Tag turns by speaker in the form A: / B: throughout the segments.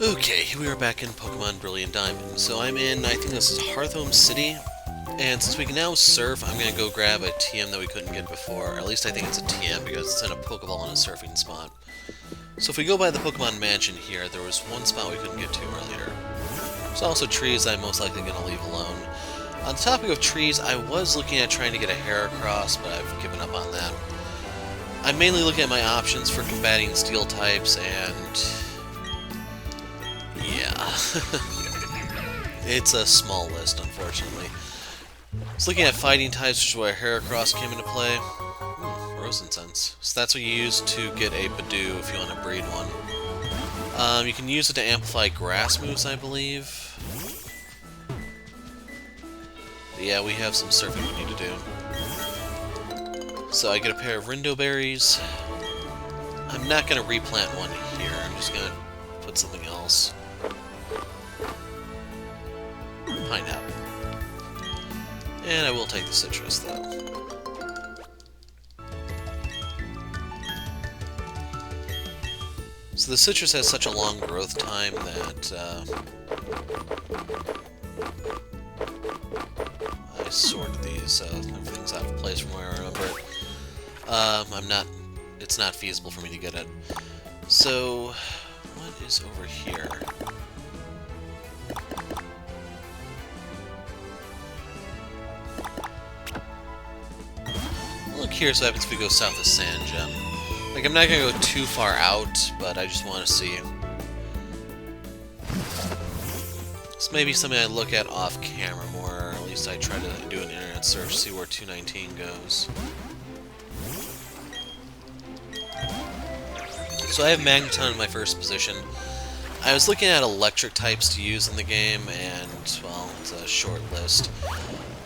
A: Okay, here we are back in Pokemon Brilliant Diamond. So I'm in, I think this is Hearthome City, and since we can now surf, I'm going to go grab a TM that we couldn't get before. Or at least I think it's a TM because it's in a Pokeball in a surfing spot. So if we go by the Pokemon Mansion here, there was one spot we couldn't get to earlier. There's also trees I'm most likely going to leave alone. On the topic of trees, I was looking at trying to get a Heracross, but I've given up on that. I'm mainly looking at my options for combating steel types, and yeah, it's a small list, unfortunately. I was looking at fighting types, which is where Heracross came into play. Rose Incense. So that's what you use to get a Badoo if you want to breed one. You can use it to amplify grass moves, I believe. But yeah, we have some surfing we need to do. So I get a pair of Rindo Berries. I'm not going to replant one here, I'm just going to put something else. Pineapple. And I will take the citrus, though. So the citrus has such a long growth time that I sorted these, so everything's out of place from where I remember it. It's not feasible for me to get it. So, what is over here? Look, here's what happens if we go south of Sand Gem. Like, I'm not gonna go too far out, but I just want to see. This may be something I look at off camera more, or at least I try to do an internet search to see where 219 goes. So I have Magneton in my first position. I was looking at electric types to use in the game, and, well, it's a short list.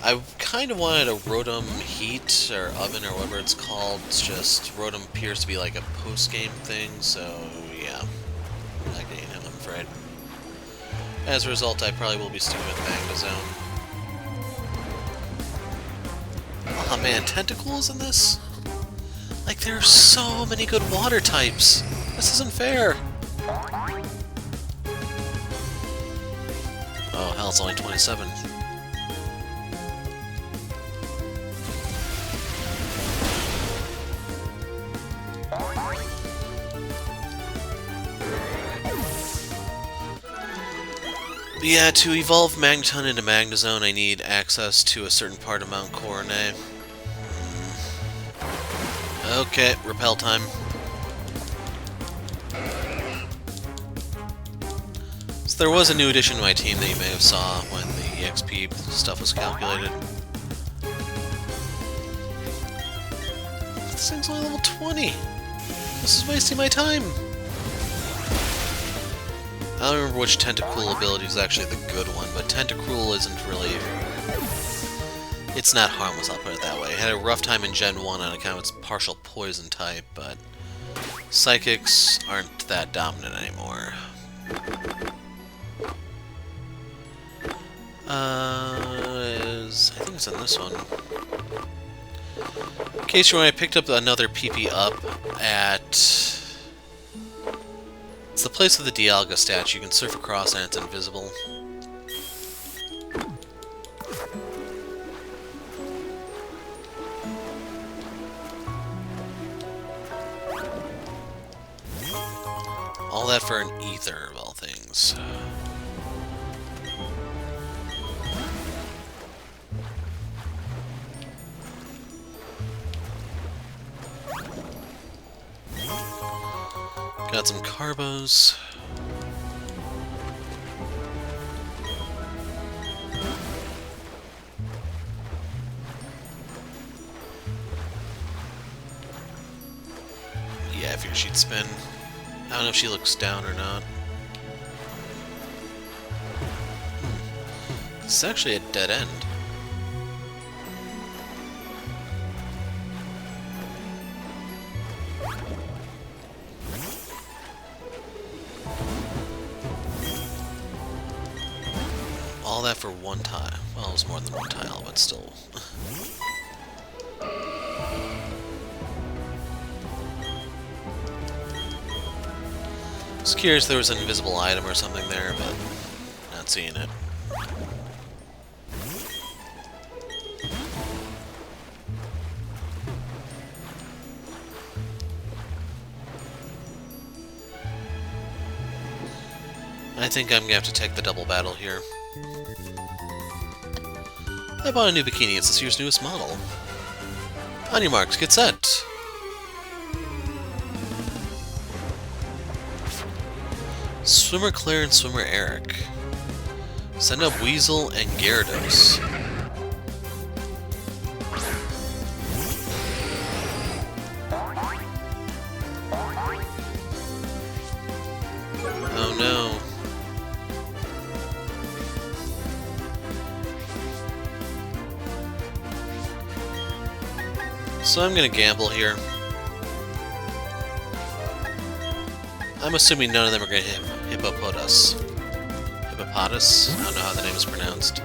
A: I kind of wanted a Rotom Heat, or Oven, or whatever it's called. It's just, Rotom appears to be like a post-game thing, so yeah. I'm not getting him, I'm afraid. As a result, I probably will be sticking with Magnezone. Aw man, Tentacles in this? Like, there are so many good water types! This isn't fair! Oh hell, it's only 27. But yeah, to evolve Magneton into Magnezone, I need access to a certain part of Mount Coronet. Okay, repel time. So there was a new addition to my team that you may have saw when the EXP stuff was calculated. This thing's only level 20! This is wasting my time! I don't remember which Tentacruel ability is actually the good one, but Tentacruel isn't really... It's not harmless, I'll put it that way. It had a rough time in Gen 1 on account of its partial poison type, but Psychics aren't that dominant anymore. I think it's in this one. In case you're wondering, I picked up another PP up at... It's the place with the Dialga statue. You can surf across and it's invisible. All that for an ether, of all things. Got some Carbos. Yeah, I figured she'd spin. I don't know if she looks down or not. This is actually a dead end. All that for one tile. Well, it was more than one tile, but still. Just curious if there was an invisible item or something there, but not seeing it. I think I'm gonna have to take the double battle here. I bought a new bikini. It's this year's newest model. On your marks, get set. Swimmer Claire and Swimmer Eric. Send up Weasel and Gyarados. Oh no. So I'm gonna gamble here. I'm assuming none of them are gonna hit Hippopotas. Hippopotas? I don't know how the name is pronounced.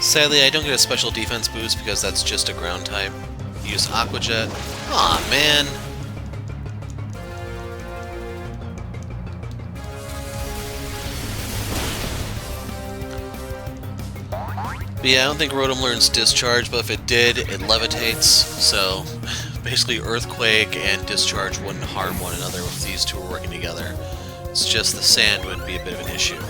A: Sadly, I don't get a special defense boost because that's just a ground type. Use Aqua Jet. Aw, man! But yeah, I don't think Rotom learns Discharge, but if it did, it levitates, so basically Earthquake and Discharge wouldn't harm one another if these two were working together. It's just the sand would be a bit of an issue.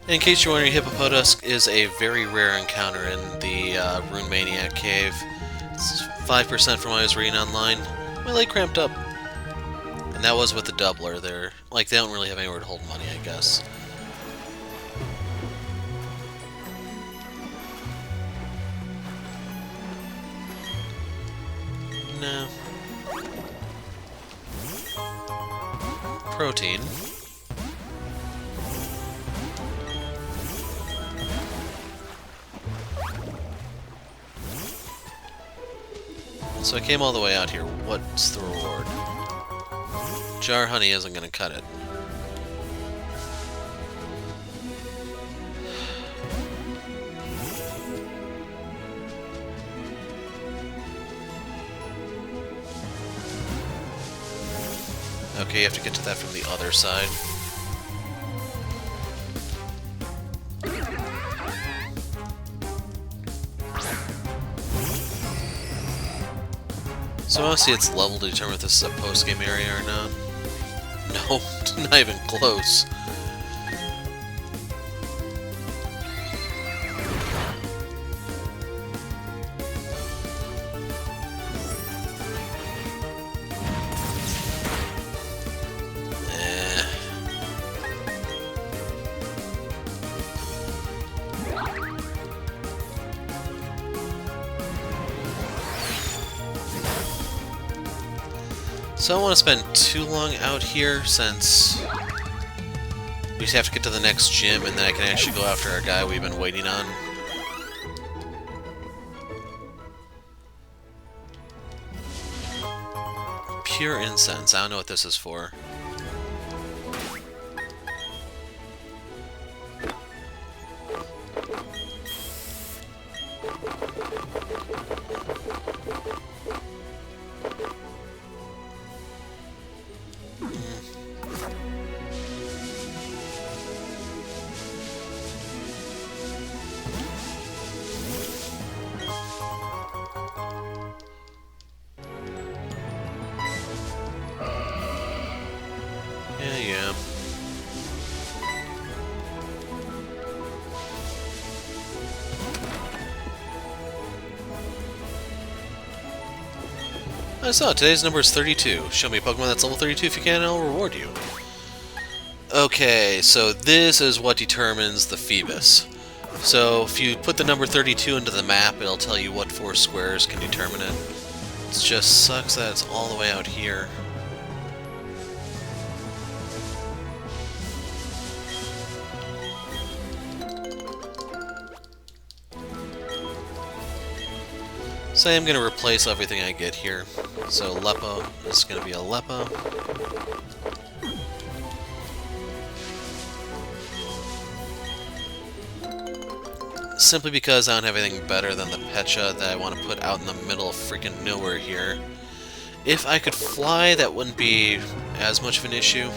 A: In case you're wondering, Hippopotas is a very rare encounter in the Rune Maniac Cave. It's 5% from what I was reading online. My leg cramped up. And that was with the doubler. They're, like, they don't really have anywhere to hold money, I guess. No. Protein. So I came all the way out here. What's the reward? Jar honey isn't going to cut it. Okay, you have to get to that from the other side. So I want to see its level to determine if this is a post-game area or not. No, not even close. So I don't want to spend too long out here, since we just have to get to the next gym, and then I can actually go after our guy we've been waiting on. Pure incense. I don't know what this is for. Yeah. I saw today's number is 32. Show me a Pokemon that's level 32 if you can, and I'll reward you. Okay, so this is what determines the Phoebus. So if you put the number 32 into the map, it'll tell you what 4 squares can determine it. It just sucks that it's all the way out here. So I'm going to replace everything I get here. So Lepo is going to be a Lepo. simply because I don't have anything better than the Pecha that I want to put out in the middle of freaking nowhere here. If I could fly, that wouldn't be as much of an issue.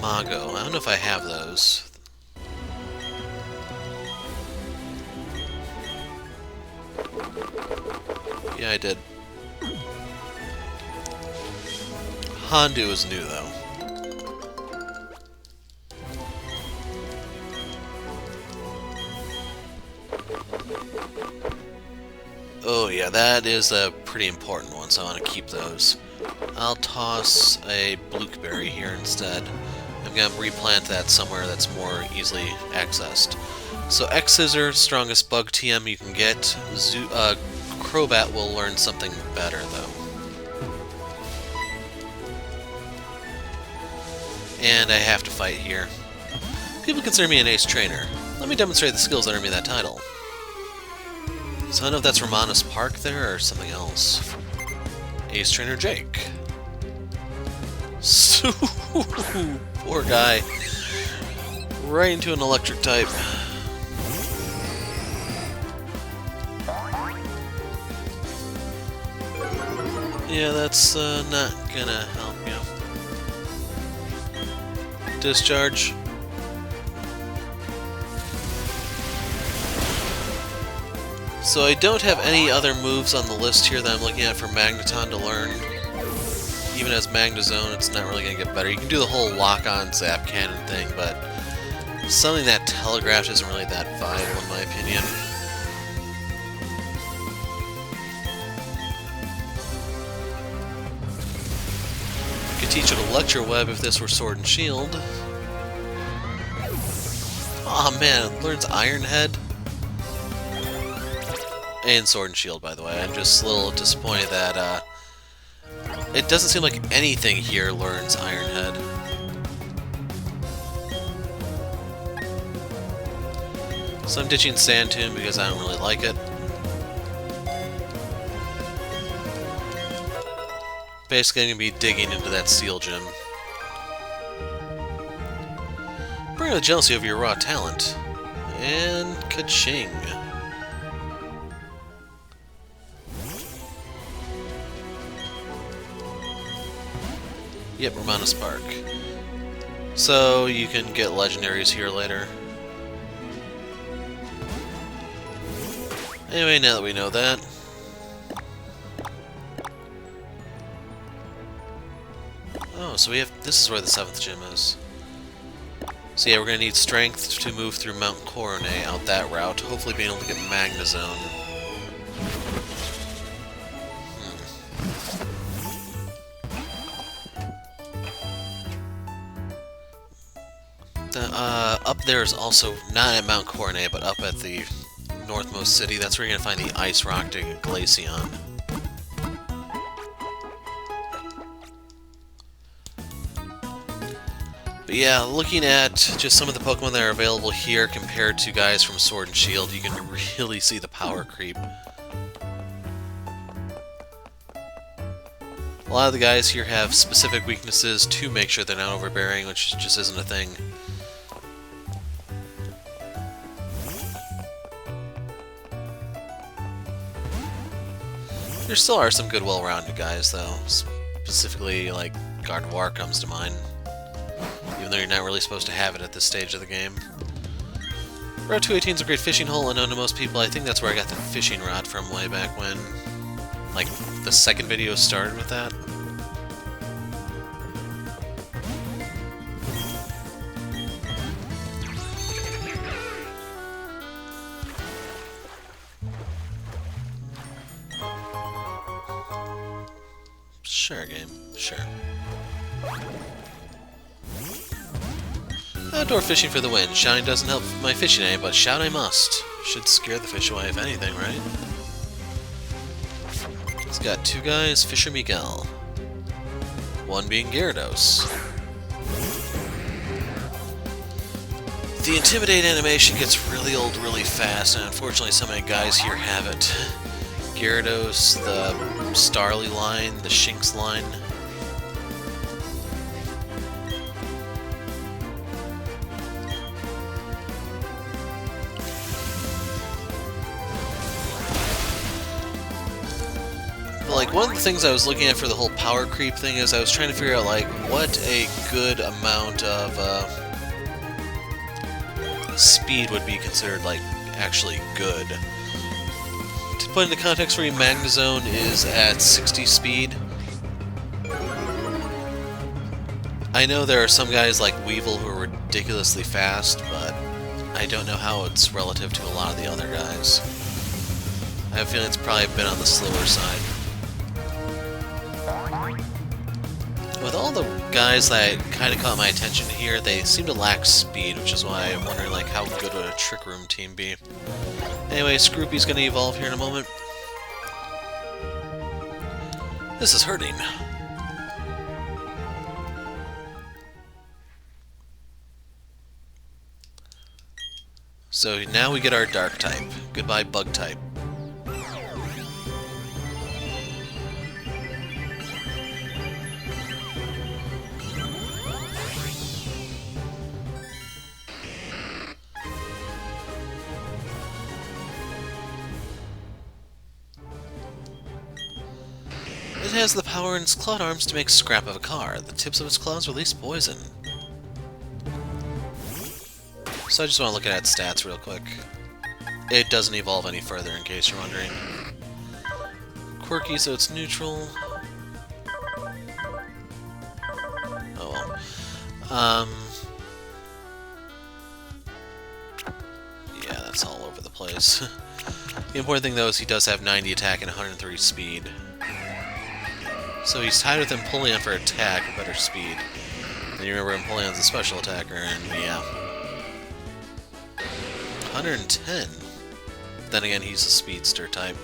A: Mago, I don't know if I have those. Yeah, I did. Hondu is new, though. Oh yeah, that is a pretty important one, so I want to keep those. I'll toss a Blueberry here instead. I'm going to replant that somewhere that's more easily accessed. So X-Scissor, strongest bug TM you can get. Crobat will learn something better, though. And I have to fight here. People consider me an ace trainer. Let me demonstrate the skills that earned me that title. So I don't know if that's Romanus Park there or something else. Ace Trainer Jake. Poor guy. Right into an electric type. Yeah, that's not gonna help you. Discharge. So I don't have any other moves on the list here that I'm looking at for Magneton to learn. Even as Magnezone, it's not really going to get better. You can do the whole lock-on zap cannon thing, but something that telegraphed isn't really that vital in my opinion. Could teach it Electro Web if this were Sword and Shield. Aw man, it learns Iron Head. And Sword and Shield, by the way. I'm just a little disappointed that it doesn't seem like anything here learns Iron Head. So I'm ditching Sand Tomb because I don't really like it. Basically, I'm going to be digging into that Steel Gem. Bring the jealousy of your raw talent. And ka-ching. Yep, Romanus Park. So you can get legendaries here later. Anyway, now that we know that. Oh, so we have... this is where the 7th gym is. So yeah, we're gonna need strength to move through Mount Coronet out that route. Hopefully being able to get Magnezone. Up there is also, not at Mount Coronet, but up at the northmost city. That's where you're going to find the Ice Rock to Glaceon. But yeah, looking at just some of the Pokemon that are available here compared to guys from Sword and Shield, you can really see the power creep. A lot of the guys here have specific weaknesses to make sure they're not overbearing, which just isn't a thing. There still are some good, well-rounded guys, though. Specifically, like, Gardevoir comes to mind. Even though you're not really supposed to have it at this stage of the game. Route 218 is a great fishing hole, unknown to most people. I think that's where I got the fishing rod from way back when. Like, the second video started with that. Sure, game. Sure. Outdoor fishing for the win. Shine doesn't help my fishing aim, but shout I must. Should scare the fish away if anything, right? He's got two guys, Fisher Miguel. One being Gyarados. The Intimidate animation gets really old really fast, and unfortunately so many guys here have it. Gyarados, the Starly line, the Shinx line. like, one of the things I was looking at for the whole power creep thing is I was trying to figure out, like, what a good amount of speed would be considered, like, actually good. To put into context for you, Magneton is at 60 speed. I know there are some guys like Weevil who are ridiculously fast, but I don't know how it's relative to a lot of the other guys. I have a feeling it's probably been on the slower side. With all the guys that kind of caught my attention here, they seem to lack speed, which is why I'm wondering, like, how good would a Trick Room team be. Anyway, Scroopy's gonna evolve here in a moment. This is hurting. So now we get our Dark type. Goodbye, Bug type. It has the power in its clawed arms to make scrap of a car. The tips of its claws release poison. So I just want to look at its stats real quick. It doesn't evolve any further, in case you're wondering. Quirky, so it's neutral. Oh well. Yeah, that's all over the place. The important thing, though, is he does have 90 attack and 103 speed. So he's tied with Empoleon for attack, or better speed. And you remember Empoleon's a special attacker, and yeah. 110. Then again, he's a speedster type.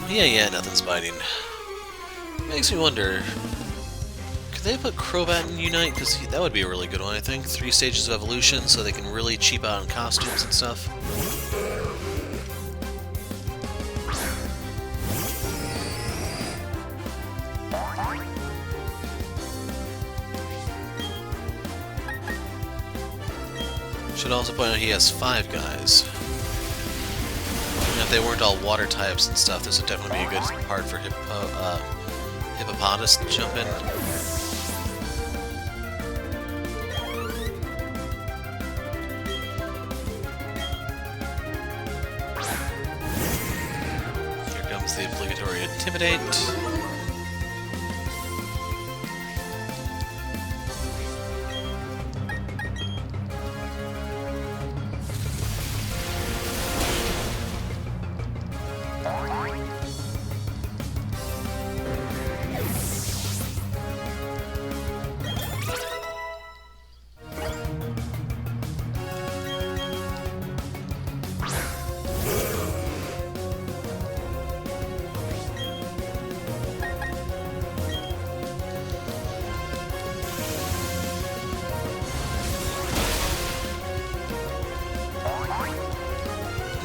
A: Yeah, nothing's biting. Makes me wonder, could they put Crobat in Unite? Because that would be a really good one, I think. 3 stages of evolution, so they can really cheap out on costumes and stuff. Should also point out he has 5 guys. And if they weren't all water types and stuff, this would definitely be a good part for Hippopotas to jump in. Here comes the obligatory Intimidate.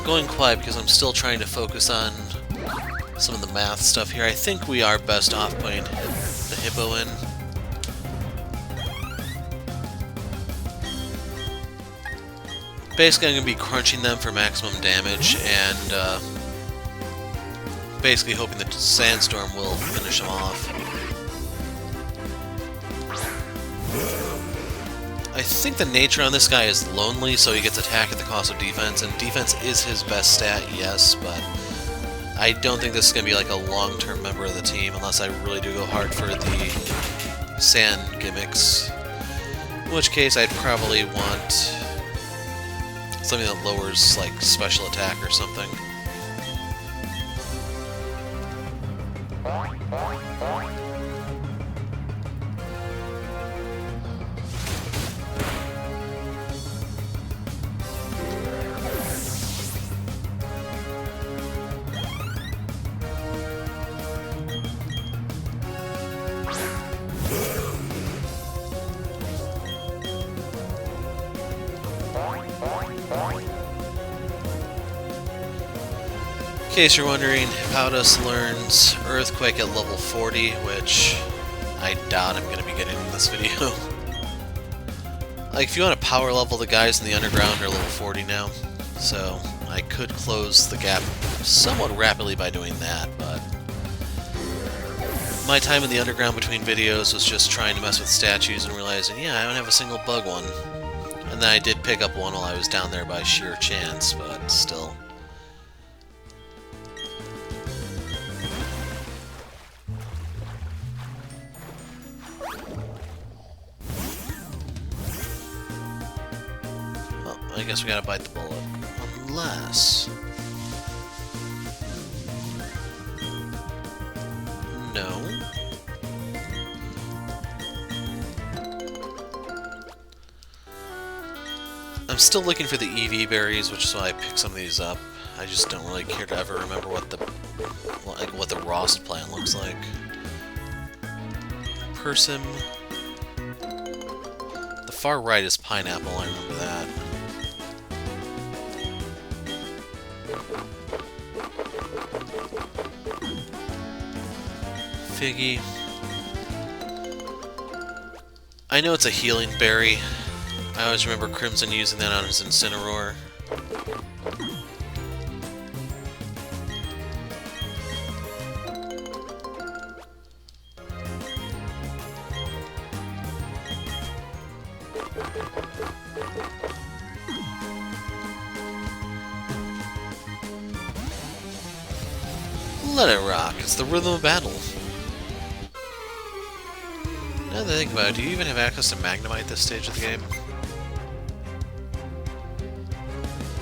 A: Going quiet because I'm still trying to focus on some of the math stuff here. I think we are best off putting the Hippo in. Basically, I'm going to be crunching them for maximum damage and basically hoping that Sandstorm will finish them off. I think the nature on this guy is lonely, so he gets attack at the cost of defense, and defense is his best stat, yes, but I don't think this is going to be like a long-term member of the team unless I really do go hard for the sand gimmicks. In which case, I'd probably want something that lowers, like, special attack or something. In case you're wondering, Hippopotas learns Earthquake at level 40, which I doubt I'm going to be getting in this video. Like, if you want to power level, the guys in the underground are level 40 now, so I could close the gap somewhat rapidly by doing that, but my time in the underground between videos was just trying to mess with statues and realizing, yeah, I don't have a single bug one. And then I did pick up one while I was down there by sheer chance, but still. Well, I guess we gotta bite the bullet. Unless... No. I'm still looking for the EV berries, which is why I picked some of these up. I just don't really care to ever remember what the Rost plant looks like. Persim. The far right is pineapple, I remember that. Figgy. I know it's a healing berry. I always remember Crimson using that on his Incineroar. Let it rock. It's the rhythm of battle. Now that I think about it, do you even have access to Magnemite this stage of the game?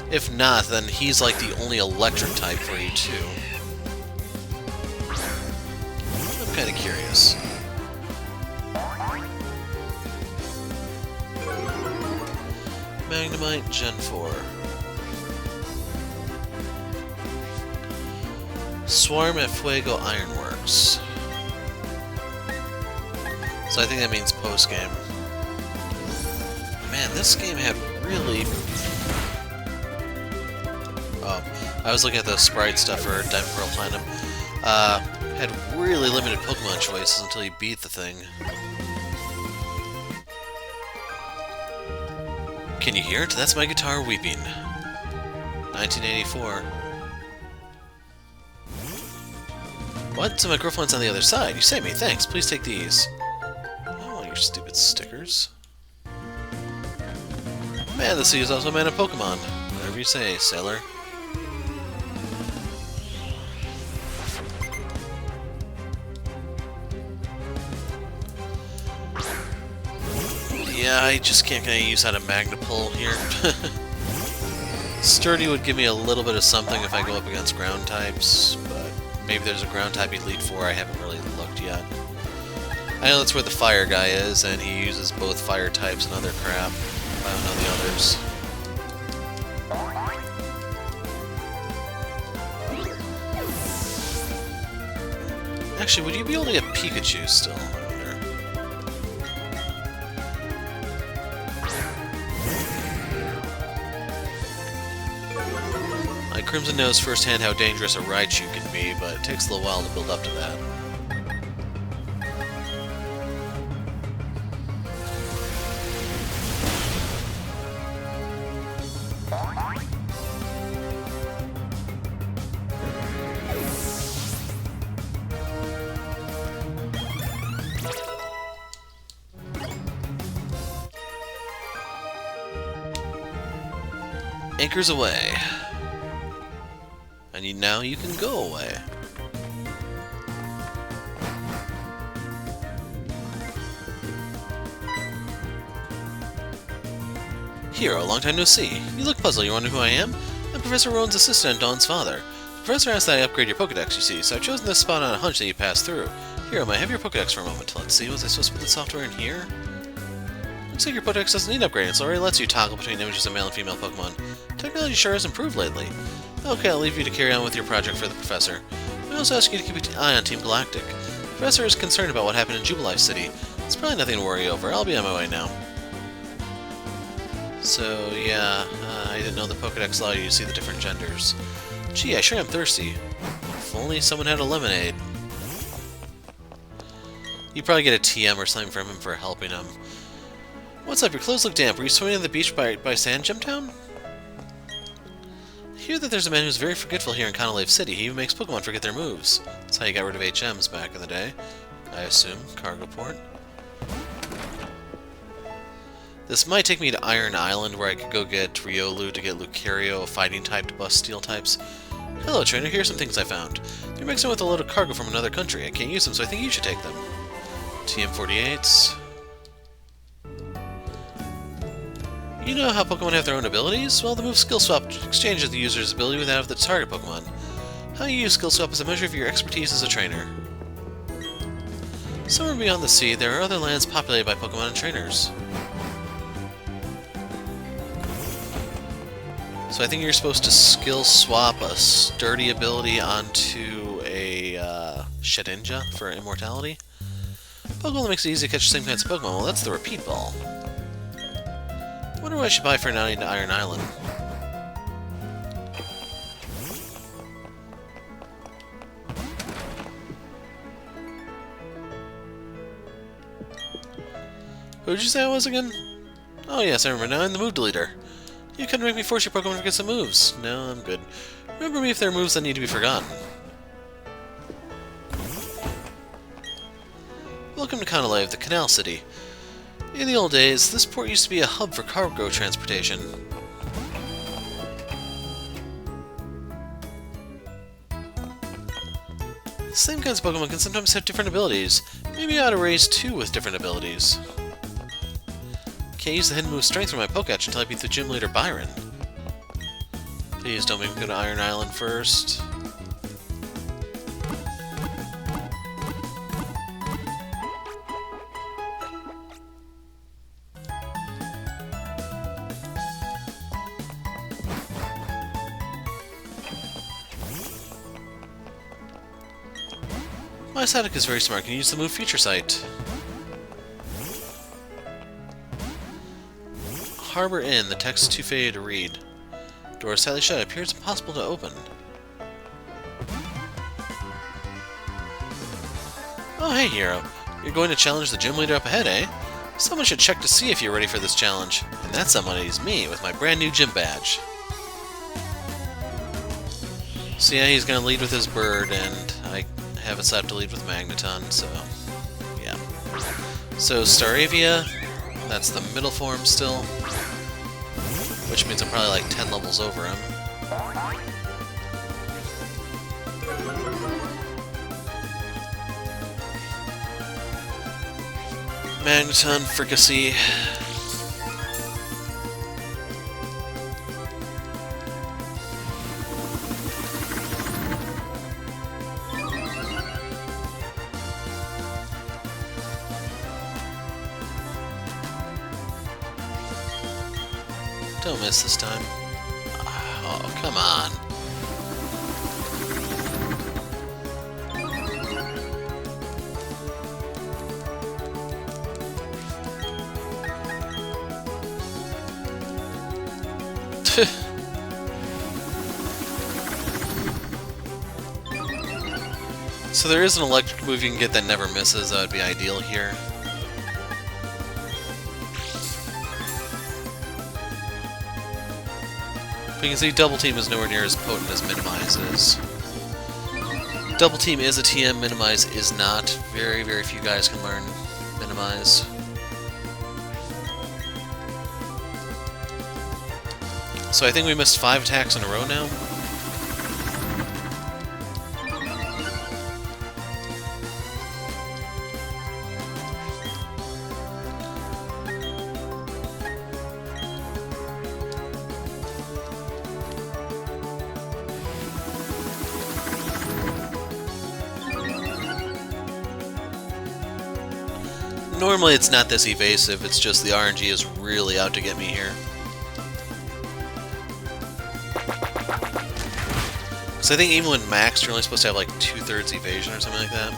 A: If not, then he's like the only electric type for you too. I'm kind of curious. Magnemite Gen 4. Swarm at Fuego Ironworks. So I think that means post-game. Man, this game had really... Oh, I was looking at the sprite stuff for Diamond Pearl Platinum. Had really limited Pokemon choices until you beat the thing. Can you hear it? That's my guitar weeping. 1984. What? So my girlfriend's on the other side. You saved me. Thanks. Please take these. Oh, your stupid stickers. Man, the sea is also a man of Pokemon. Whatever you say, sailor. Yeah, I just can't get any use out of Magnepull here. Sturdy would give me a little bit of something if I go up against ground types, but maybe there's a ground type Elite Four. I haven't really looked yet. I know that's where the fire guy is, and he uses both fire types and other crap. I don't know the others. Actually, would you be able to get Pikachu still? I wonder. Like, Crimson knows firsthand how dangerous a Raichu can be, but it takes a little while to build up to that. Anchors away. And now you can go away. Hero, long time no see. You look puzzled. You wonder who I am? I'm Professor Rowan's assistant and Dawn's father. The professor asked that I upgrade your Pokedex, you see, so I've chosen this spot on a hunch that you passed through. Hero, may I have your Pokedex for a moment? Let's see, was I supposed to put the software in here? Looks like your Pokedex doesn't need upgrading, so it already lets you toggle between images of male and female Pokemon. Technology sure has improved lately. Okay, I'll leave you to carry on with your project for the professor. I also ask you to keep an eye on Team Galactic. The professor is concerned about what happened in Jubilife City. It's probably nothing to worry over. I'll be on my way now. So, yeah, I didn't know the Pokedex allowed you to see the different genders. Gee, I sure am thirsty. If only someone had a lemonade. You probably get a TM or something from him for helping him. What's up? Your clothes look damp. Were you swimming on the beach by Sand Gym Town? hear that there's a man who's very forgetful here in Canalave City. He even makes Pokemon forget their moves. That's how you got rid of HMs back in the day, I assume. Cargo port. This might take me to Iron Island, where I could go get Riolu to get Lucario, a fighting type, to bust steel types. Hello, trainer. Here's some things I found. They're mixed in with a load of cargo from another country. I can't use them, so I think you should take them. TM48s. You know how Pokemon have their own abilities? Well, the move Skill Swap exchanges the user's ability with that of the target Pokemon. How you use Skill Swap is a measure of your expertise as a trainer. Somewhere beyond the sea, there are other lands populated by Pokemon and trainers. So I think you're supposed to Skill Swap a Sturdy ability onto a Shedinja for Immortality. Pokemon that makes it easy to catch the same kinds of Pokemon. Well, that's the Repeat Ball. I wonder what I should buy for an outing to Iron Island. Who'd you say I was again? Oh yes, I remember now. I'm the Move Deleter. You couldn't make me force your Pokemon to forget some moves. No, I'm good. Remember me if there are moves that need to be forgotten. Welcome to Canalave, the Canal City. In the old days, this port used to be a hub for cargo transportation. The same kinds of Pokemon can sometimes have different abilities. Maybe I ought to raise two with different abilities. Can't use the hidden move Strength from my Poketch until I beat the gym leader Byron. Please don't make me go to Iron Island first. My Psyduck is very smart. Can use the move Future Sight. Harbor Inn. The text is too faded to read. Door is tightly shut. It appears impossible to open. Oh, hey, Hero. You're going to challenge the gym leader up ahead, eh? Someone should check to see if you're ready for this challenge. And that someone is me, with my brand new gym badge. So yeah, he's going to lead with his bird, and I have it set up to lead with Magneton, so yeah. So Staravia, that's the middle form still, which means I'm probably like 10 levels over him. Magneton, Fricassee. Don't miss this time. Oh, come on. So there is an electric move you can get that never misses. That would be ideal here. But you can see Double Team is nowhere near as potent as Minimize is. Double Team is a TM, Minimize is not. Very, very few guys can learn Minimize. So I think we missed 5 attacks in a row now. Normally it's not this evasive, it's just the RNG is really out to get me here. Because I think even when maxed, you're only supposed to have like 2/3 evasion or something like that.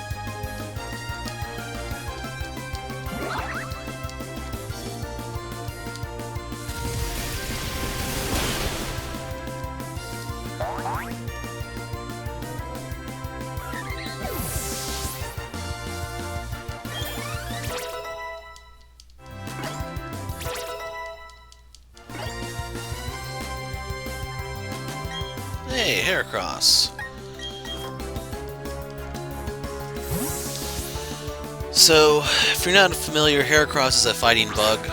A: Hey, Heracross. So, if you're not familiar, Heracross is a fighting bug.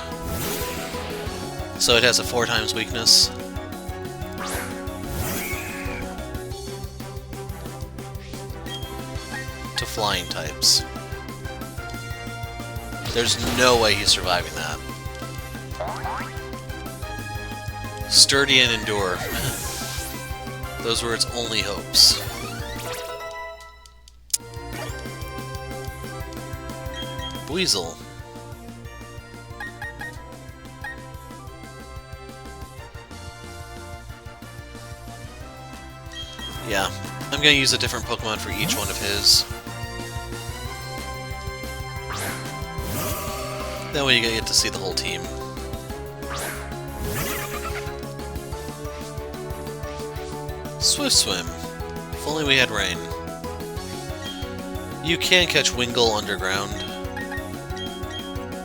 A: So it has a 4 times weakness. To flying types. There's no way he's surviving that. Sturdy and endure. Those were its only hopes. Weasel. Yeah, I'm gonna use a different Pokemon for each one of his. That way you get to see the whole team. Swift Swim. If only we had rain. You can catch Wingull underground.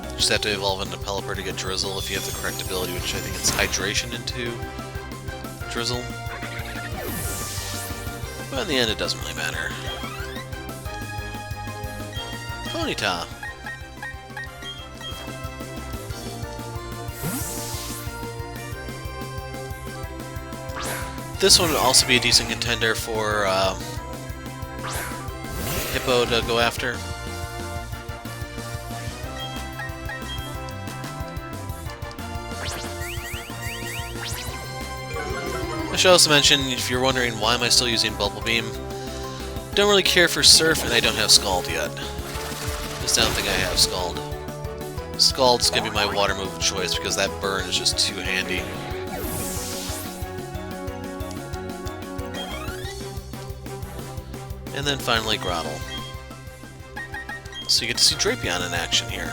A: You just have to evolve into Pelipper to get Drizzle if you have the correct ability, which I think it's Hydration into Drizzle. But in the end, it doesn't really matter. Ponyta. This one would also be a decent contender for Hippo to go after. I should also mention, if you're wondering why am I still using Bubble Beam, don't really care for Surf and I don't have Scald yet. Just don't think I have Scald. Scald's gonna be my water move of choice because that burn is just too handy. And then finally Grottle. So you get to see Drapion in action here.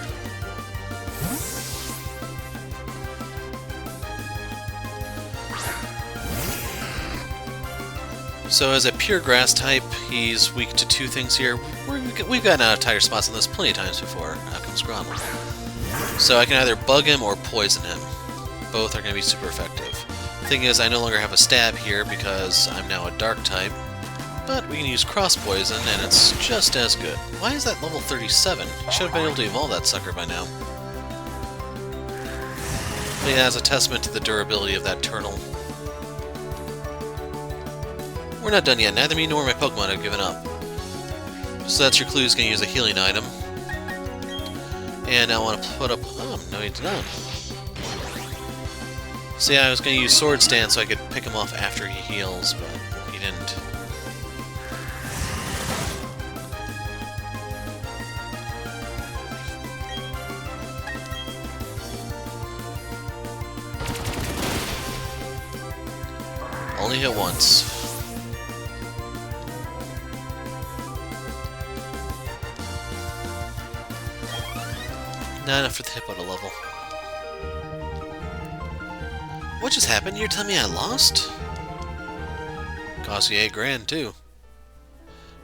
A: So as a pure grass type, he's weak to 2 things here. We've gotten out of tighter spots on this plenty of times before. Out comes Grottle. So I can either bug him or poison him. Both are going to be super effective. The thing is, I no longer have a stab here because I'm now a dark type. But we can use Cross Poison, and it's just as good. Why is that level 37? I should have been able to evolve that sucker by now. But yeah, as a testament to the durability of that turtle. We're not done yet. Neither me nor my Pokemon have given up. So that's your clue. He's going to use a healing item. And I want to put up... Oh, no he did not. So yeah, I was going to use Sword Stand so I could pick him off after he heals, but he didn't. Only hit once. Not enough for the Hippo to level. What just happened? You're telling me I lost? Cost you 8 grand, too.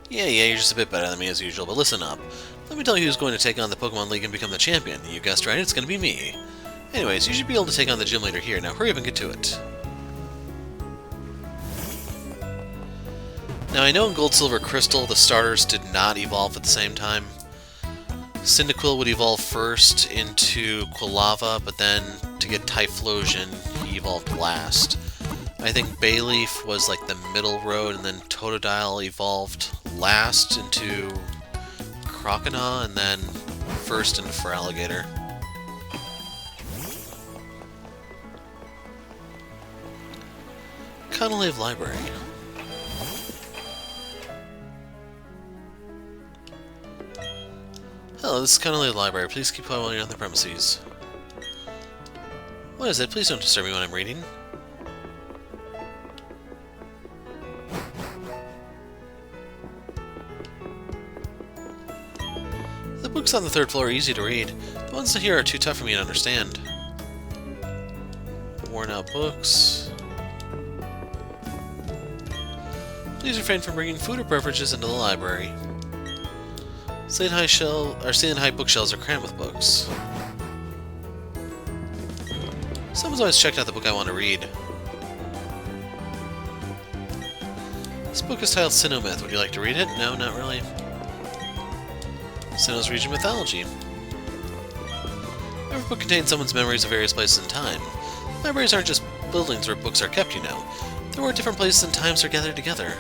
A: Yeah, you're just a bit better than me as usual, but listen up. Let me tell you who's going to take on the Pokemon League and become the champion. You guessed right, it's going to be me. Anyways, you should be able to take on the gym leader here. Now hurry up and get to it. Now I know in Gold, Silver, Crystal, the starters did not evolve at the same time. Cyndaquil would evolve first into Quilava, but then to get Typhlosion, he evolved last. I think Bayleaf was like the middle road, and then Totodile evolved last into Croconaw, and then first into Feraligatr. Canalave Library. Hello, this is Canalave Library. Please keep quiet while you're on the premises. What is it? Please don't disturb me when I'm reading. The books on the 3rd floor are easy to read. The ones here are too tough for me to understand. Worn out books. Please refrain from bringing food or beverages into the library. Ceiling high bookshelves are crammed with books. Someone's always checked out the book I want to read. This book is titled Sinnoh Myth. Would you like to read it? No, not really. Sinnoh's region mythology. Every book contains someone's memories of various places in time. Libraries aren't just buildings where books are kept, you know. There were different places and times are gathered together.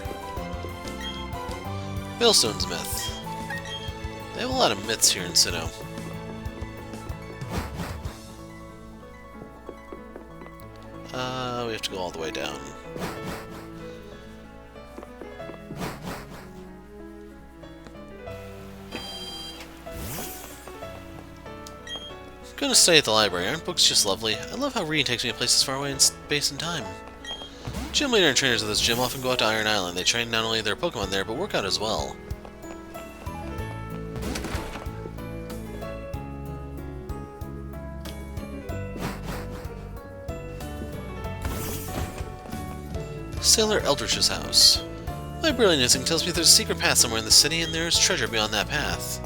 A: Veilstone's myth. They have a lot of myths here in Sinnoh. We have to go all the way down. I'm gonna stay at the library. Aren't books just lovely? I love how reading takes me to places far away in space and time. Gym leader and trainers of this gym often go out to Iron Island. They train not only their Pokemon there, but work out as well. Sailor Eldritch's house. Librarian Nissing tells me there's a secret path somewhere in the city, and there's treasure beyond that path.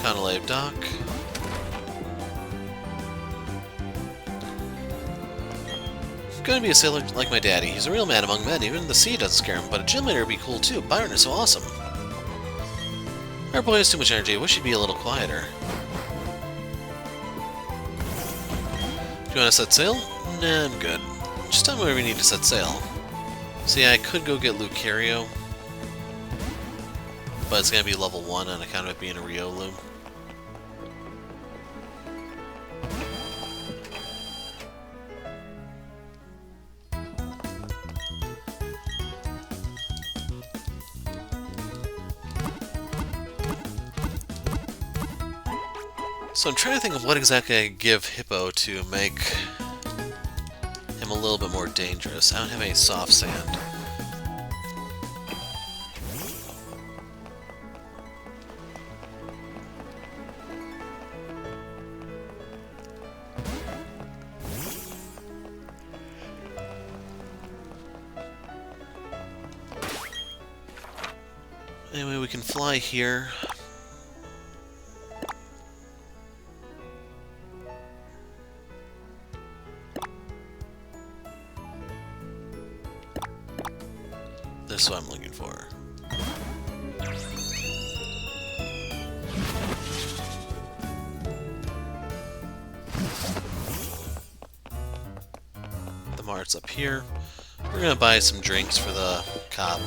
A: Canalave Dock. I'm gonna be a sailor like my daddy. He's a real man among men. Even the sea doesn't scare him, but a gym leader would be cool too. Byron is so awesome. Our boy has too much energy. I wish he'd be a little quieter. Do you want to set sail? Nah, I'm good. Just tell me where we need to set sail. See, I could go get Lucario, but it's gonna be level 1 on account of it being a Riolu. So I'm trying to think of what exactly I give Hippo to make him a little bit more dangerous. I don't have any soft sand. Anyway, we can fly here. That's what I'm looking for. The mart's up here. We're gonna buy some drinks for the cop.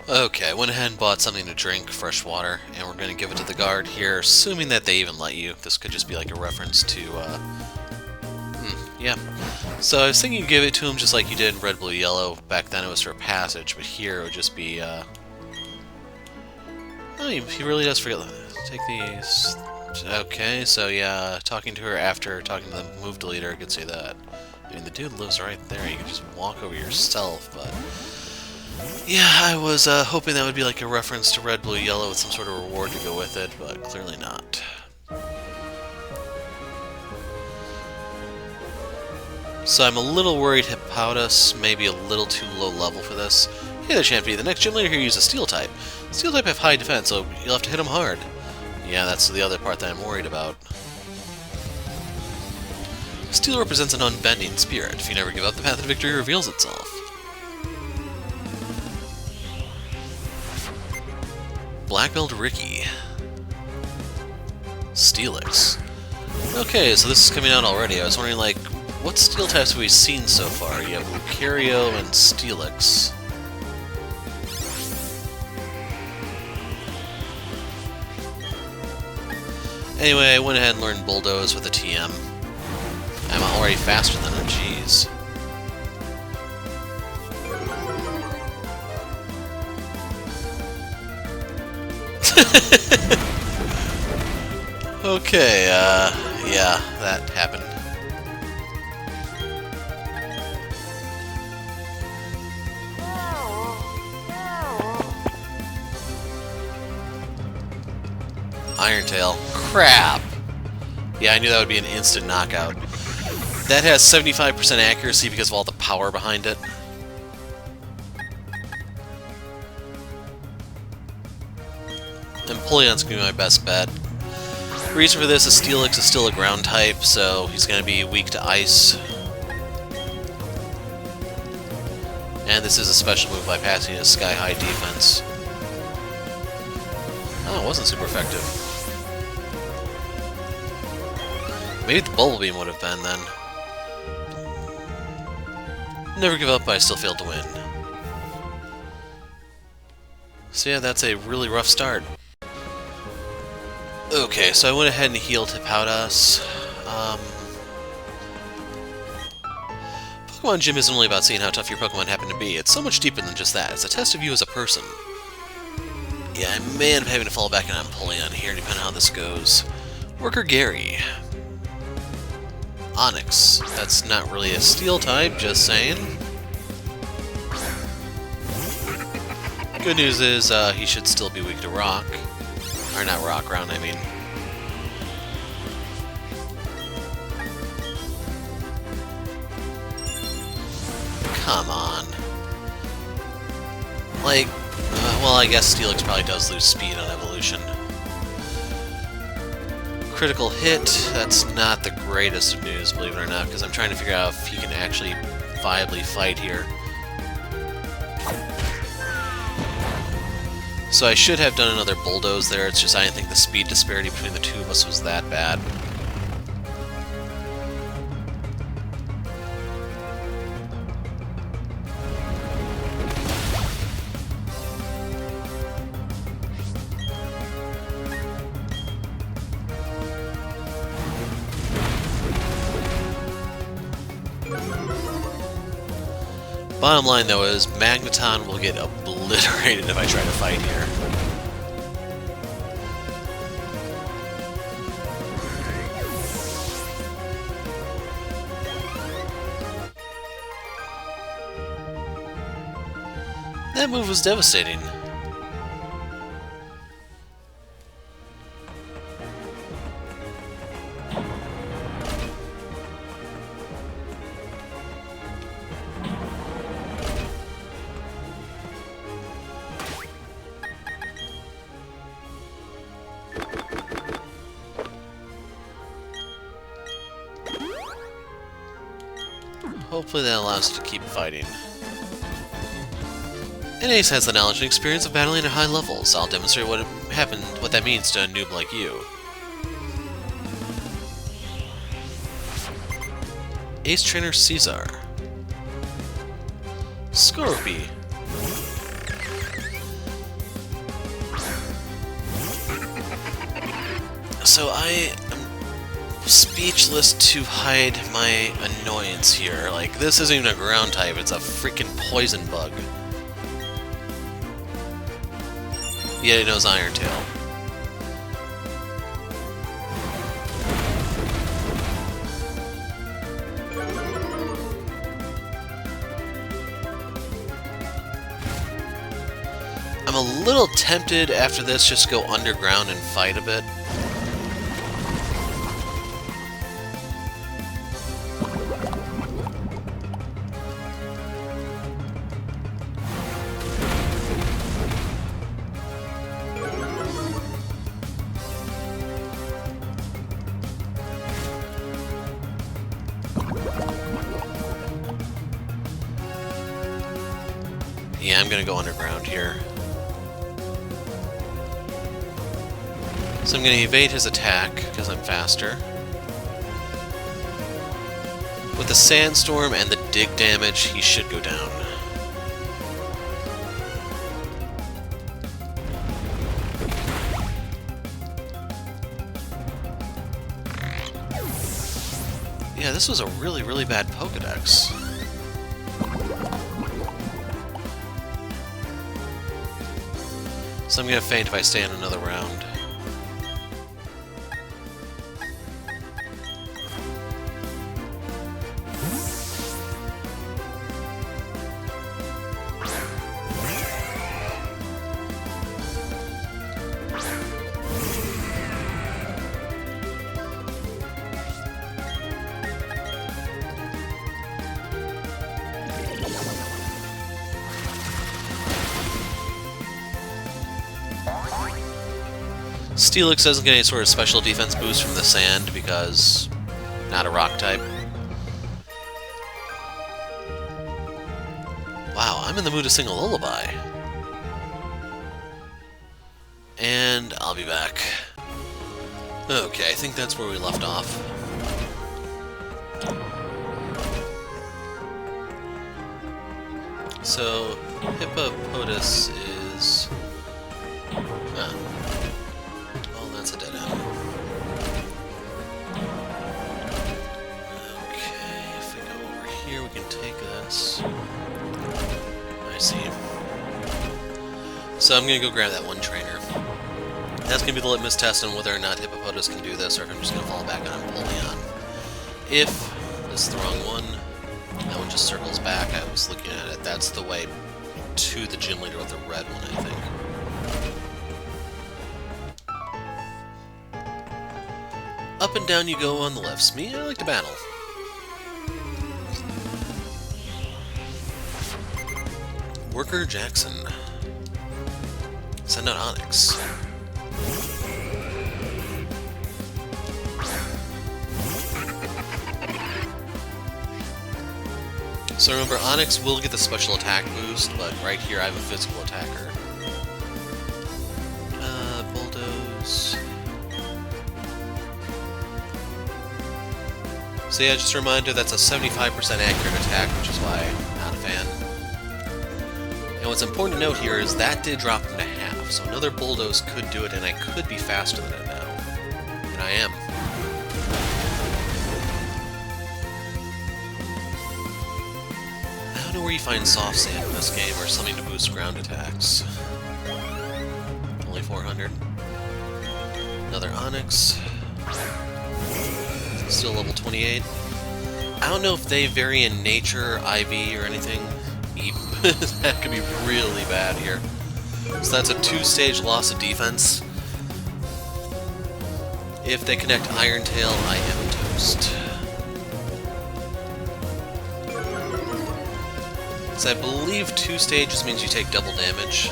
A: Okay, I went ahead and bought something to drink, fresh water, and we're gonna give it to the guard here, assuming that they even let you. This could just be like a reference to, yeah. So I was thinking you give it to him just like you did in Red, Blue, Yellow. Back then it was for a passage, but here it would just be, oh, he really does forget. Take these. Okay, so yeah, talking to her after talking to the move deleter, I could say that. I mean, the dude lives right there. You can just walk over yourself, but... yeah, I was hoping that would be like a reference to Red, Blue, Yellow with some sort of reward to go with it, but clearly not. So I'm a little worried Hippowdus may be a little too low level for this. Hey there, Champy. The next gym leader here uses Steel type. Steel type have high defense, so you'll have to hit them hard. Yeah, that's the other part that I'm worried about. Steel represents an unbending spirit. If you never give up, the path to victory reveals itself. Black Belt Ricky. Steelix. Okay, so this is coming out already. I was wondering, like, what steel types have we seen so far? You have Lucario and Steelix. Anyway, I went ahead and learned Bulldoze with a TM. I'm already faster than her, jeez. Okay, yeah, that happened. Iron Tail. Crap! Yeah, I knew that would be an instant knockout. That has 75% accuracy because of all the power behind it. Empoleon's gonna be my best bet. Reason for this is Steelix is still a ground type, so he's going to be weak to ice. And this is a special move by passing his sky-high defense. Oh, it wasn't super effective. Maybe the Bubble Beam would have been, then. Never give up, but I still failed to win. So yeah, that's a really rough start. Okay, so I went ahead and healed Hippowdus. Pokemon Gym isn't only about seeing how tough your Pokemon happen to be. It's so much deeper than just that. It's a test of you as a person. Yeah, I may end up having to fall back on Empoleon here, depending on how this goes. Worker Gary. Onyx. That's not really a Steel type, just saying. Good news is, he should still be weak to Rock. Or not Rock, Ground, I mean. Come on. Like, well, I guess Steelix probably does lose speed on evolution. Critical hit, that's not the greatest of news, believe it or not, because I'm trying to figure out if he can actually viably fight here. So I should have done another Bulldoze there, it's just I didn't think the speed disparity between the two of us was that bad. Bottom line, though, is Magneton will get obliterated if I try to fight here. That move was devastating. Hopefully that allows us to keep fighting. And Ace has the knowledge and experience of battling at high levels. I'll demonstrate what that means to a noob like you. Ace Trainer Caesar. Scorpy. So I am speechless to hide my annoyance here. Like, this isn't even a ground type, it's a freaking poison bug. Yet it knows Iron Tail. I'm a little tempted after this just go underground and fight a bit. Yeah, I'm gonna go underground here. So I'm gonna evade his attack, because I'm faster. With the Sandstorm and the dig damage, he should go down. Yeah, this was a really, really bad Pokedex. So I'm gonna faint if I stay in another round. Steelix doesn't get any sort of special defense boost from the sand because not a rock type. Wow, I'm in the mood to sing a lullaby. And I'll be back. Okay, I think that's where we left off. So, Hippopotas is... Oh, that's a dead end. Okay, if we go over here, we can take this. I see. So I'm gonna go grab that one trainer. That's gonna be the litmus test on whether or not Hippopotas can do this, or if I'm just gonna fall back on Empoleon. If this is the wrong one, that one just circles back. I was looking at it. That's the way to the gym leader with the red one, I think. Up and down you go on the lifts. Me, I like to battle. Worker Jackson. Send out Onyx. So remember, Onyx will get the special attack boost, but right here I have a physical attacker. Bulldoze. So yeah, just a reminder, that's a 75% accurate attack, which is why I'm not a fan. And what's important to note here is that did drop him to half, so another Bulldoze could do it, and I could be faster than it now. And I am. I don't know where you find soft sand in this game, or something to boost ground attacks. Only 400. Another Onyx. Still level 28. I don't know if they vary in nature, IV, or anything. That could be really bad here. So that's a 2-stage loss of defense. If they connect Iron Tail, I am toast. So I believe 2 stages means you take double damage.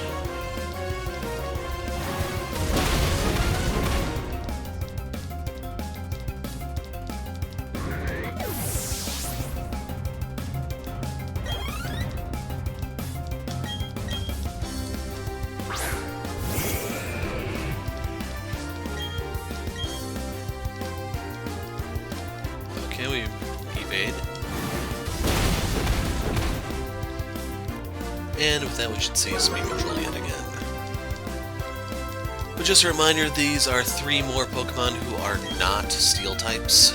A: Okay, we evade. And with that, we should see speed control yet again. But just a reminder, these are 3 more Pokemon who are not Steel types.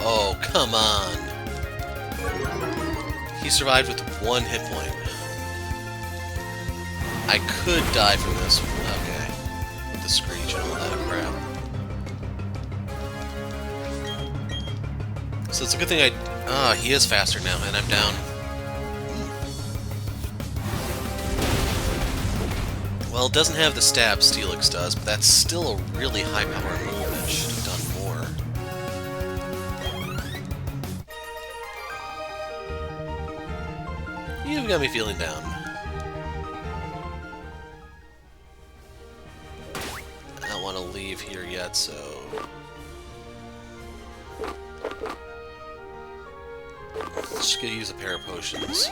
A: Oh, come on! He survived with 1 hit point. I could die from this. Okay. With the Screech and all that crap. So it's a good thing he is faster now, and I'm down. Well, it doesn't have the stab Steelix does, but that's still a really high power move that should have done more. You've got me feeling down. I don't want to leave here yet, so... Just gonna use a pair of potions.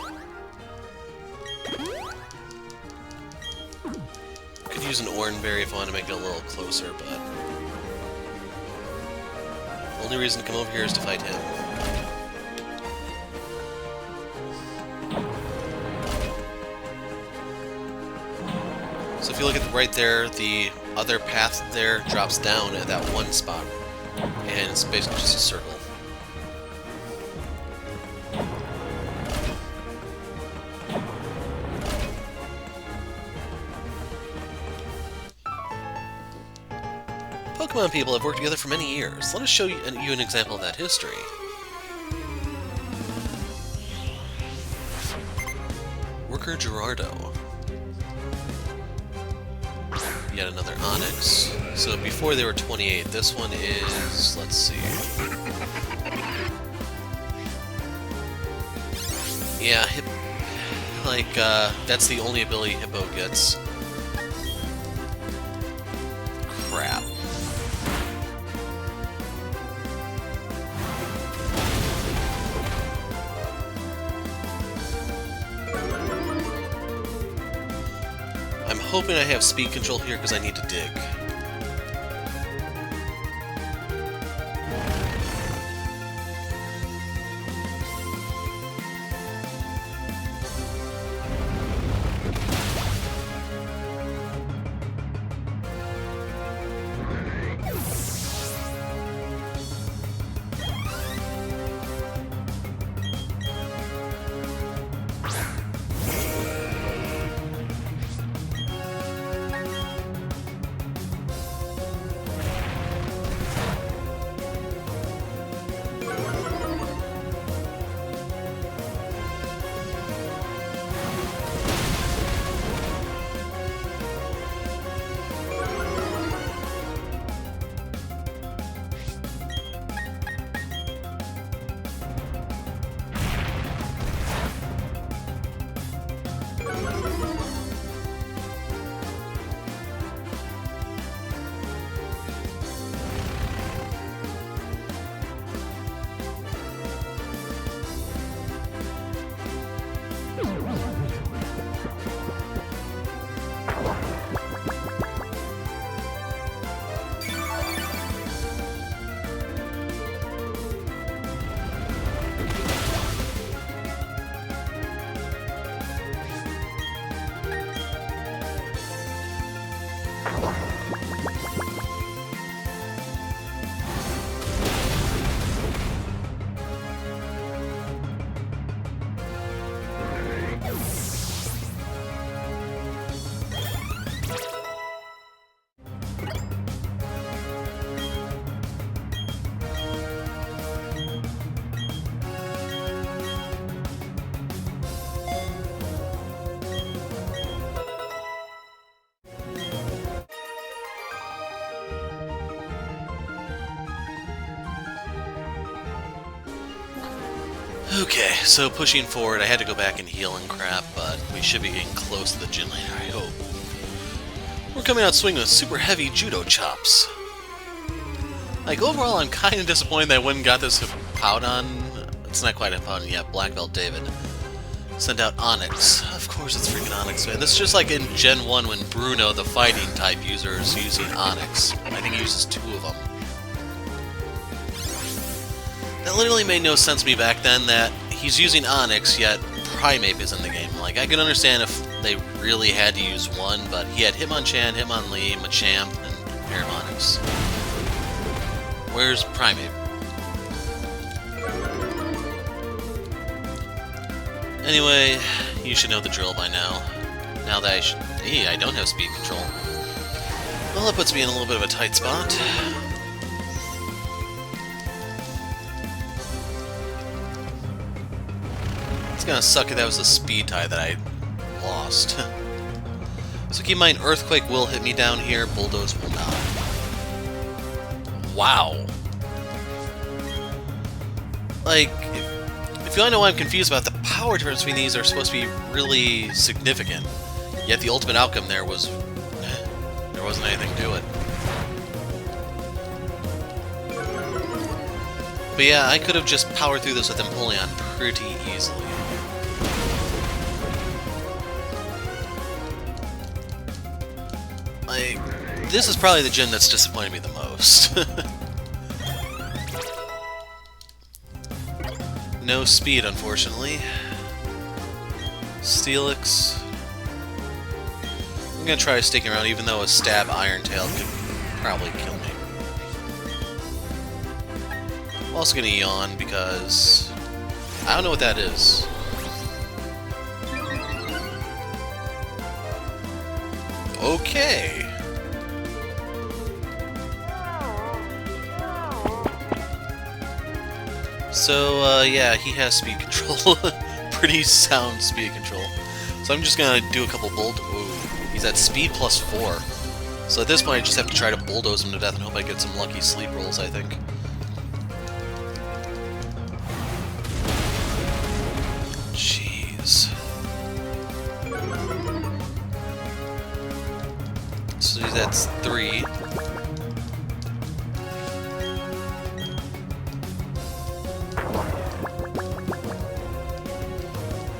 A: Could use an Oranberry if I want to make it a little closer, but... The only reason to come over here is to fight him. So if you look at right there, the other path there drops down at that one spot. And it's basically just a circle. Pokemon people have worked together for many years. Let us show you an example of that history. Worker Gerardo. Yet another Onyx. So before they were 28, this one is... let's see... Yeah, that's the only ability Hippo gets. I'm hoping I have speed control here because I need to dig. Okay, so pushing forward, I had to go back and heal and crap, but we should be getting close to the gym leader, I hope. We're coming out swinging with super heavy judo chops. Like, overall, I'm kind of disappointed that I wouldn't got this Hippowdon. It's not quite Hippowdon yet, Black Belt David. Sent out Onyx. Of course it's freaking Onyx, man. This is just like in Gen 1 when Bruno, the fighting type user, is using Onyx. I think he uses 2 of them. That literally made no sense to me back then that he's using Onyx, yet Primeape is in the game. Like, I can understand if they really had to use one, but he had Hitmonchan, Hitmonlee, Machamp, and Paramonyx. Where's Primeape? Anyway, you should know the drill by now. Now that I don't have speed control. Well, that puts me in a little bit of a tight spot. It's gonna suck if that was a speed tie that I lost. So keep in mind, Earthquake will hit me down here, Bulldoze will not. Wow. Like, if you want to know why I'm confused about, the power difference between these are supposed to be really significant. Yet the ultimate outcome there was... there wasn't anything to it. But yeah, I could have just powered through this with Empoleon pretty easily. Like, this is probably the gym that's disappointed me the most. No speed, unfortunately. Steelix. I'm gonna try sticking around, even though a stab Iron Tail could probably kill me. I'm also gonna yawn because I don't know what that is. Okay. So, yeah, he has speed control. Pretty sound speed control. So I'm just gonna do a couple he's at speed plus 4. So at this point I just have to try to bulldoze him to death and hope I get some lucky sleep rolls, I think. Jeez. So that's 3.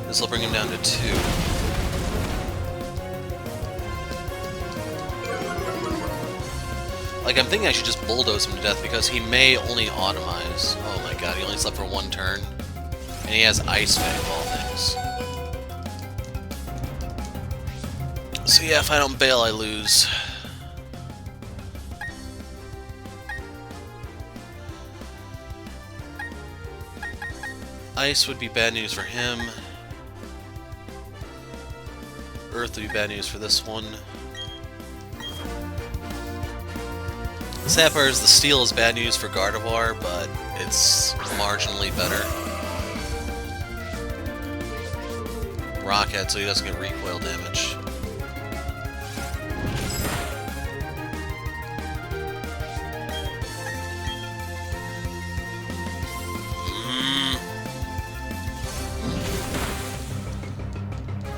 A: This will bring him down to 2. Like, I'm thinking I should just bulldoze him to death because he may only automize. Oh my god, he only slept for one turn. And he has Ice Fang of all things. So yeah, if I don't bail, I lose. Ice would be bad news for him. Earth would be bad news for this one. Sad part is the steel is bad news for Gardevoir, but it's marginally better. Rockhead, so he doesn't get recoil damage.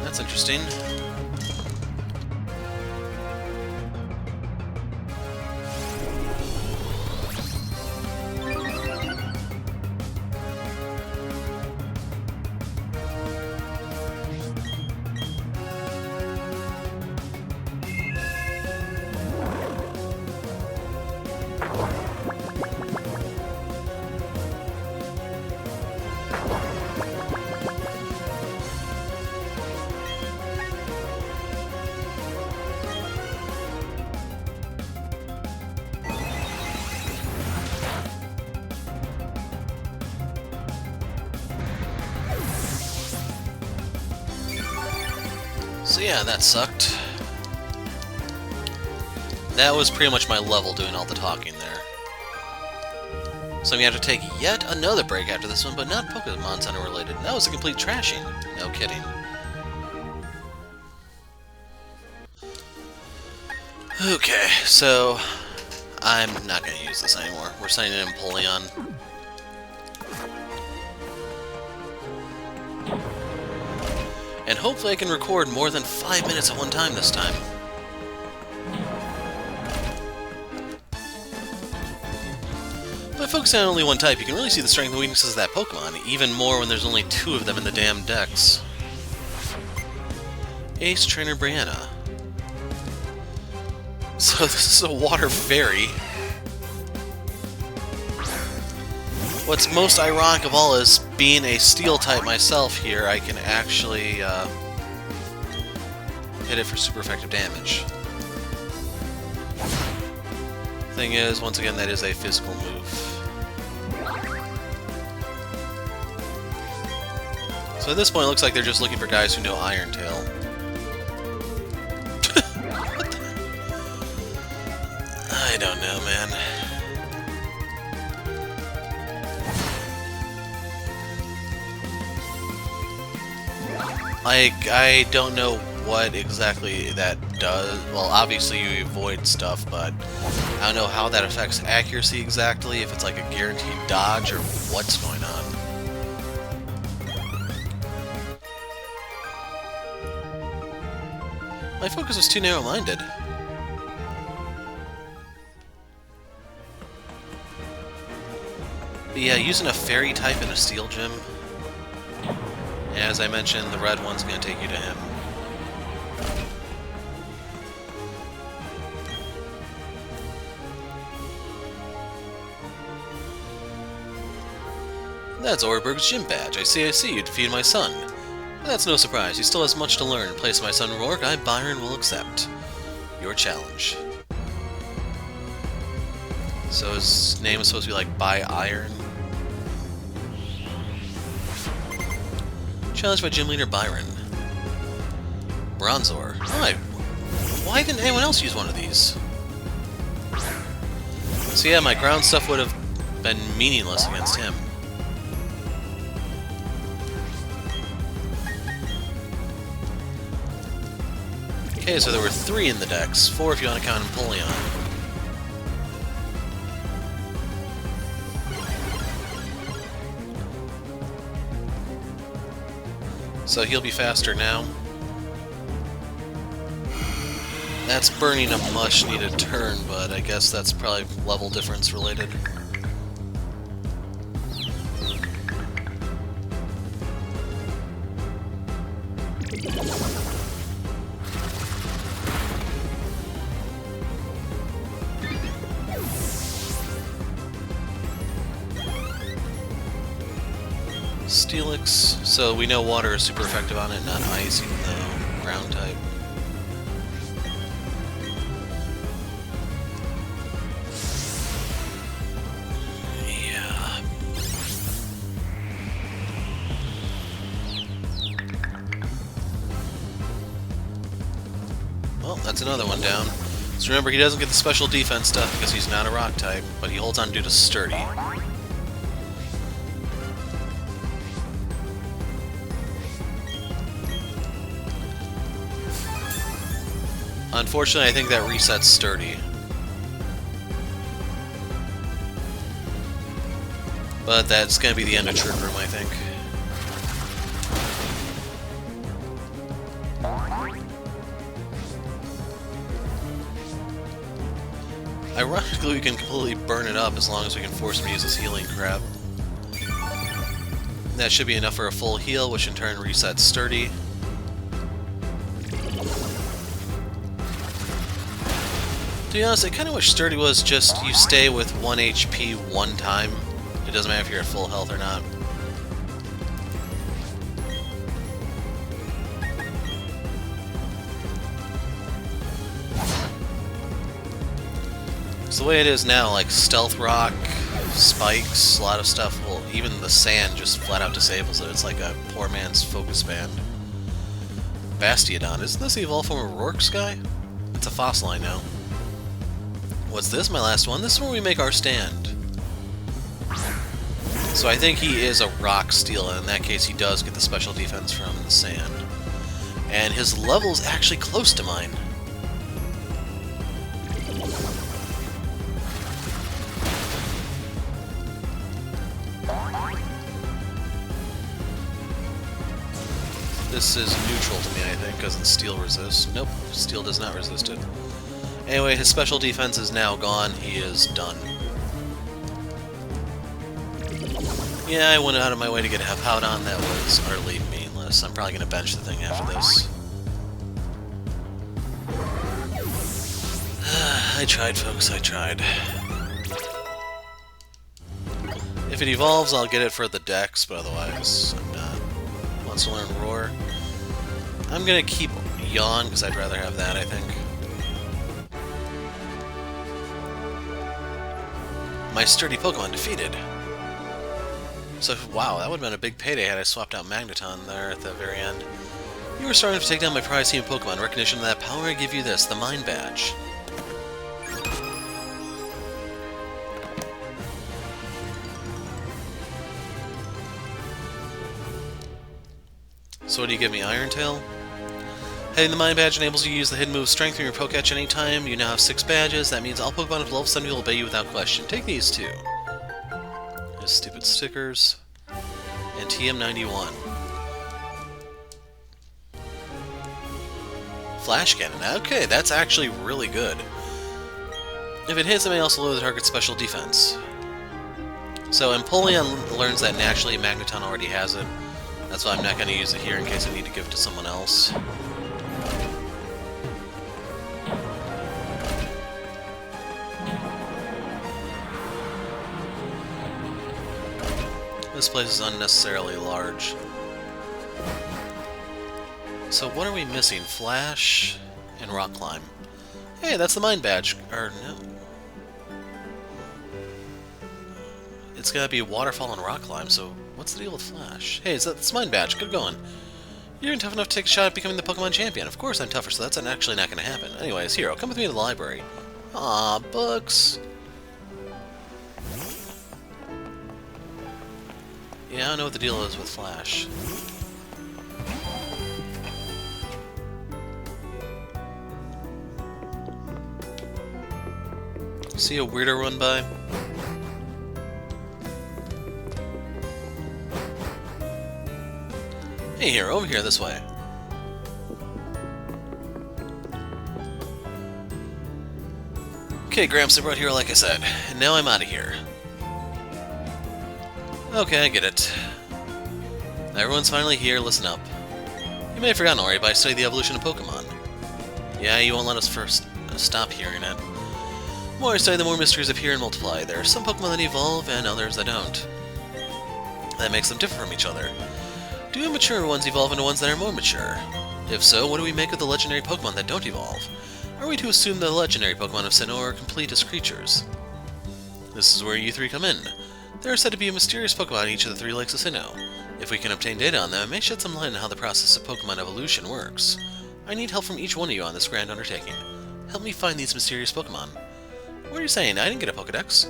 A: That's interesting. So yeah, that sucked. That was pretty much my level doing all the talking there. So I'm gonna have to take yet another break after this one, but not Pokemon Center related. That was a complete trashing. No kidding. Okay, so I'm not gonna use this anymore. We're sending in Empoleon. And hopefully I can record more than 5 minutes at one time this time. By focusing on only one type, you can really see the strength and weaknesses of that Pokemon, even more when there's only 2 of them in the damn dex. Ace Trainer Brianna. So this is a water fairy. What's most ironic of all is, being a steel type myself here, I can actually hit it for super effective damage. Thing is, once again, that is a physical move. So at this point, it looks like they're just looking for guys who know Iron Tail. What the? I don't know, man. I don't know what exactly that does. Well, obviously you avoid stuff, but I don't know how that affects accuracy exactly, if it's like a guaranteed dodge or what's going on. My focus was too narrow-minded. But yeah, using a fairy type in a steel gym. As I mentioned, the red one's going to take you to him. That's Orberg's gym badge. I see, you defeated my son. But that's no surprise. He still has much to learn. In place of my son Rourke, I, Byron, will accept your challenge. So his name is supposed to be like By Iron. Challenged by gym leader Byron. Bronzor. Alright. Why didn't anyone else use one of these? So yeah, my ground stuff would have been meaningless against him. Okay, so there were 3 in the decks. 4 if you want to count Empoleon. So he'll be faster now. That's burning a much-needed turn, but I guess that's probably level difference related. Steelix, so we know water is super effective on it, not ice, even though ground type. Yeah. Well, that's another one down. So remember, he doesn't get the special defense stuff because he's not a rock type, but he holds on due to sturdy. Unfortunately, I think that resets sturdy. But that's going to be the end of Trick Room, I think. Ironically, we can completely burn it up as long as we can force him to use his healing crap. That should be enough for a full heal, which in turn resets sturdy. To be honest, I kind of wish sturdy was just you stay with 1 HP one time. It doesn't matter if you're at full health or not. So the way it is now, like Stealth Rock, Spikes, a lot of stuff, well, even the sand just flat out disables it. It's like a poor man's focus band. Bastiodon, isn't this the evolved form of Rourke's guy? It's a fossil, I know. What's this? My last one? This is where we make our stand. So I think he is a rock steel, and in that case he does get the special defense from the sand. And his level's actually close to mine. This is neutral to me, I think, because the steel resists. Nope, steel does not resist it. Anyway, his special defense is now gone. He is done. Yeah, I went out of my way to get a Hippowdon. That was utterly meaningless. I'm probably going to bench the thing after this. I tried, folks, I tried. If it evolves, I'll get it for the Dex, but otherwise, I'm not. Wants to learn Roar. I'm going to keep Yawn, because I'd rather have that, I think. My sturdy Pokemon defeated. So, wow, that would have been a big payday had I swapped out Magneton there at the very end. You were starting to take down my prize team Pokemon. Recognition of that power, I give you this, the Mind Badge. So what do you give me, Iron Tail? Having the Mind Badge enables you to use the hidden move Strength from your Poketch anytime. You now have 6 badges. That means all Pokemon of level 70 will obey you without question. Take these too. His stupid stickers. And TM91. Flash Cannon. Okay, that's actually really good. If it hits, it may also lower the target's special defense. So Empoleon learns that naturally. Magneton already has it. That's why I'm not going to use it here in case I need to give it to someone else. This place is unnecessarily large. So what are we missing? Flash and Rock Climb. Hey, that's the Mind Badge. Or no. It's gotta be Waterfall and Rock Climb, so what's the deal with Flash? Hey, it's Mind Badge. Good going. You're even tough enough to take a shot at becoming the Pokemon champion. Of course I'm tougher, so that's actually not gonna happen. Anyways, Hero, come with me to the library. Aw, books. Yeah, I don't know what the deal is with Flash. See a weirdo run by? Hey, here, over here, this way. Okay, Gramps, I brought Hero like I said, and now I'm out of here. Okay, I get it. Everyone's finally here, listen up. You may have forgotten already, but I studied the evolution of Pokemon. Yeah, you won't let us first stop hearing it. The more I study, the more mysteries appear and multiply. There are some Pokemon that evolve, and others that don't. That makes them differ from each other. Do immature ones evolve into ones that are more mature? If so, what do we make of the legendary Pokemon that don't evolve? Are we to assume that the legendary Pokemon of Sinnoh are complete as creatures? This is where you three come in. There are said to be a mysterious Pokemon in each of the 3 lakes of Sinnoh. If we can obtain data on them, it may shed some light on how the process of Pokemon evolution works. I need help from each one of you on this grand undertaking. Help me find these mysterious Pokemon. What are you saying? I didn't get a Pokedex.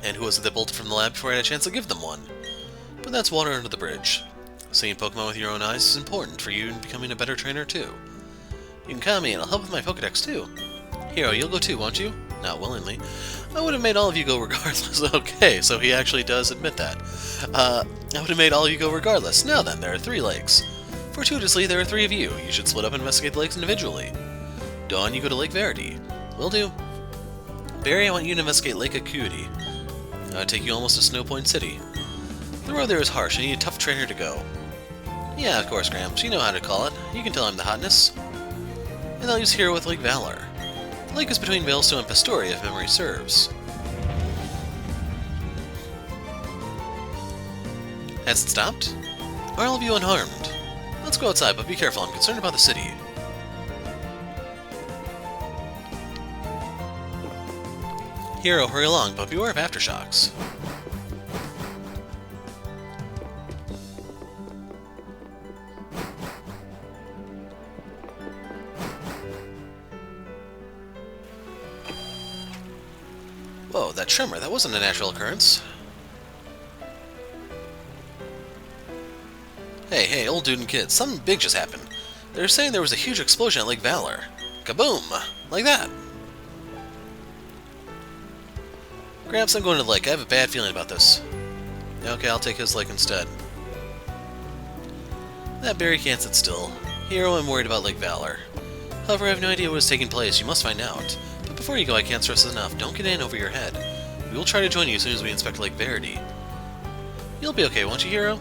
A: And who was it that bolted from the lab before I had a chance to give them one? But that's water under the bridge. Seeing Pokemon with your own eyes is important for you in becoming a better trainer too. You can count me and I'll help with my Pokedex too. Hero, you'll go too, won't you? Not willingly. I would have made all of you go regardless. Okay, so he actually does admit that. I would have made all of you go regardless. Now then, there are 3 lakes. Fortuitously, there are 3 of you. You should split up and investigate the lakes individually. Dawn, you go to Lake Verity. Will do. Barry, I want you to investigate Lake Acuity. That'll take you almost to Snow Point City. The road there is harsh, and you need a tough trainer to go. Yeah, of course, Gramps. You know how to call it. You can tell I'm the hotness. And I'll use Hero with Lake Valor. The lake is between Veilstone and Pastoria, if memory serves. Has it stopped? Are all of you unharmed? Let's go outside, but be careful. I'm concerned about the city. Hero, hurry along, but beware of aftershocks. Whoa, that tremor, that wasn't a natural occurrence. Hey, old dude and kids, something big just happened. They're saying there was a huge explosion at Lake Valor. Kaboom! Like that. Gramps, I'm going to the lake. I have a bad feeling about this. Okay, I'll take his lake instead. That Barry can't sit still. Hero, I'm worried about Lake Valor. However, I have no idea what is taking place. You must find out. But before you go, I can't stress this enough. Don't get in over your head. We will try to join you as soon as we inspect Lake Verity. You'll be okay, won't you, Hero?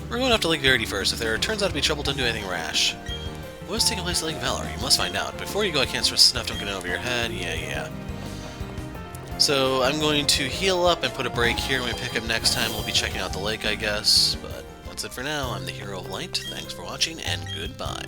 A: We're going off to Lake Verity first. If there turns out to be trouble, don't do anything rash. What is taking place at Lake Valor? You must find out. Before you go, I can't stress this enough. Don't get in over your head. Yeah. So I'm going to heal up and put a break here. When we pick up next time, we'll be checking out the lake, I guess. But that's it for now. I'm the Hero of Light. Thanks for watching, and goodbye.